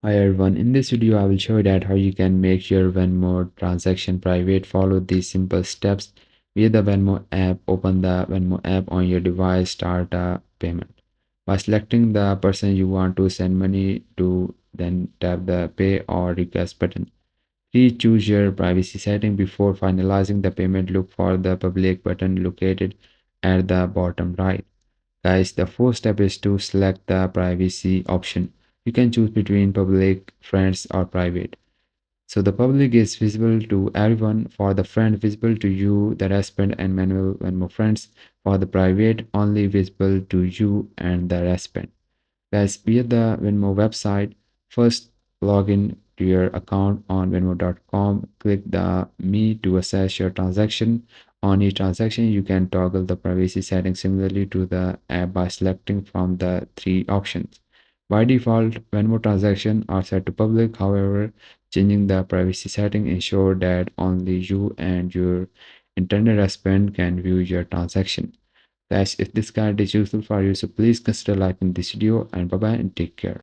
Hi everyone, in this video I will show you that how you can make your Venmo transaction private. Follow these simple steps. Via the Venmo app, open the Venmo app on your device, start a payment. By selecting the person you want to send money to, then tap the pay or request button. Please choose your privacy setting before finalizing the payment. Look for the public button located at the bottom right. Guys, the first step is to select the privacy option. You can choose between public, friends, or private. So the public is visible to everyone. For the friend, visible to you, the recipient, and manual Venmo friends. For the private, only visible to you and the recipient. Guys, via the Venmo website, first log in to your account on Venmo.com. Click the Me to access your transaction. On each transaction, you can toggle the privacy settings similarly to the app by selecting from the three options. By default, Venmo transactions are set to public. However, changing the privacy setting ensure that only you and your intended recipient can view your transaction. Guys, if this guide is useful for you, so please consider liking this video and bye bye and take care.